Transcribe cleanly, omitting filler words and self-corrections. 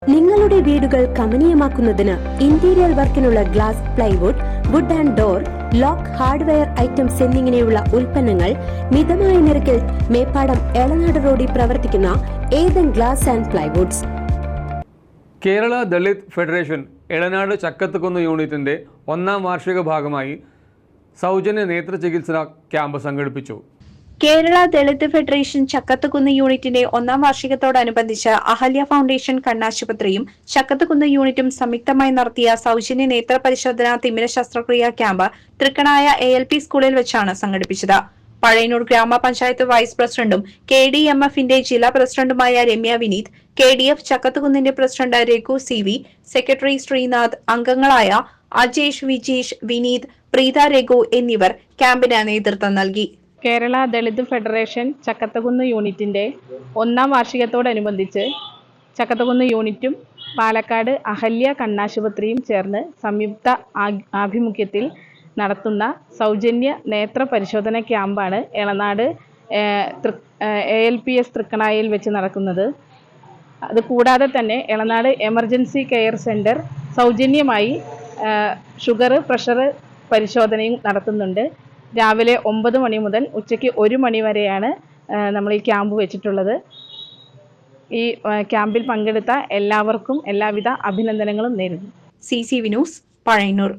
നിങ്ങളുടെ വീടുകൾ കമനീയമാക്കുന്നതിന് ഇന്റീരിയർ വർക്കിനുള്ള glass, plywood, wood and door, lock, hardware items എന്നിങ്ങനെയുള്ള ഉൽപ്പന്നങ്ങൾ മിതമായ നിരക്കിൽ മേപ്പാടം എളനാട് റോഡിൽ പ്രവർത്തിക്കുന്ന Ethan glass and plywoods. Kerala Dalit federation Elanad Chakkathukunnu യൂണിറ്റിന്റെ 1ാം വാർഷിക ഭാഗമായി സൗജന്യ നേത്ര ചികിത്സാ ക്യാമ്പ് സംഘടിപ്പിച്ചു. കേരള ദളിത് ഫെഡറേഷൻ ചക്കത്തുകുന്ന് യൂണിറ്റിന്റെ 1ാം വാർഷികത്തോടനുബന്ധിച്ച് അഹല്യ ഫൗണ്ടേഷൻ കണ്ണാശുപത്രിയും ചക്കത്തുകുന്ന് യൂണിറ്റും സംയുക്തമായി നടത്തിയ സൗജന്യ നേത്ര പരിശോധന തിമിര ശസ്ത്രക്രിയാ ക്യാമ്പ് തൃക്കണായ ALP സ്കൂളിൽ വെച്ചാണ് സംഘടിപ്പിച്ചത്. പഴയന്നൂർ ഗ്രാമപഞ്ചായത്ത് വൈസ് പ്രസിഡന്റും KDMFന്റെ ജില്ലാ പ്രസിഡന്റുമായ രമ്യ വിനീത്, KDF ചക്കത്തുകുന്നിന്റെ president Raghu CV, secretary Sreenath, അംഗങ്ങളായ അജേഷ്, വിജേഷ്, വിനീത്, പ്രീത, രഘു എന്നിവർ ക്യാമ്പിന് നേതൃത്വം നൽകി. കേരള ദളിത് ഫെഡറേഷൻ ചക്കത്തുകുന്ന് യൂണിറ്റിന്റെ 1ാം വാർഷികത്തോടനുബന്ധിച്ച് ചക്കത്തുകുന്ന് യൂണിറ്റും പാലക്കാട് അഹല്യ കണ്ണാശുപത്രിയും ചേർന്ന് സംയുക്ത ആഭിമുഖ്യത്തിൽ നടത്തുന്ന സൗജന്യ നേത്ര പരിശോധന ക്യാമ്പാണ് എളനാട് ALPS തൃക്കണായിൽ വെച്ച് നടക്കുന്നത്. അതുകൂടാതെ തന്നെ എളനാട് എമർജൻസി കെയർ സെന്റർ സൗജന്യമായി ഷുഗർ, പ്രഷർ പരിശോധനയും നടത്തുന്നുണ്ട്. രാവിലെ 9 മണി മുതൽ ഉച്ചയ്ക്ക് 1 മണി വരെയാണ് നമ്മൾ ഈ ക്യാമ്പ് വെച്ചിട്ടുള്ളത്. ഈ ക്യാമ്പിൽ പങ്കെടുത്ത എല്ലാവർക്കും എല്ലാവിധ അഭിനന്ദനങ്ങളും നേരുന്നു. CCV news, Pazhayannur.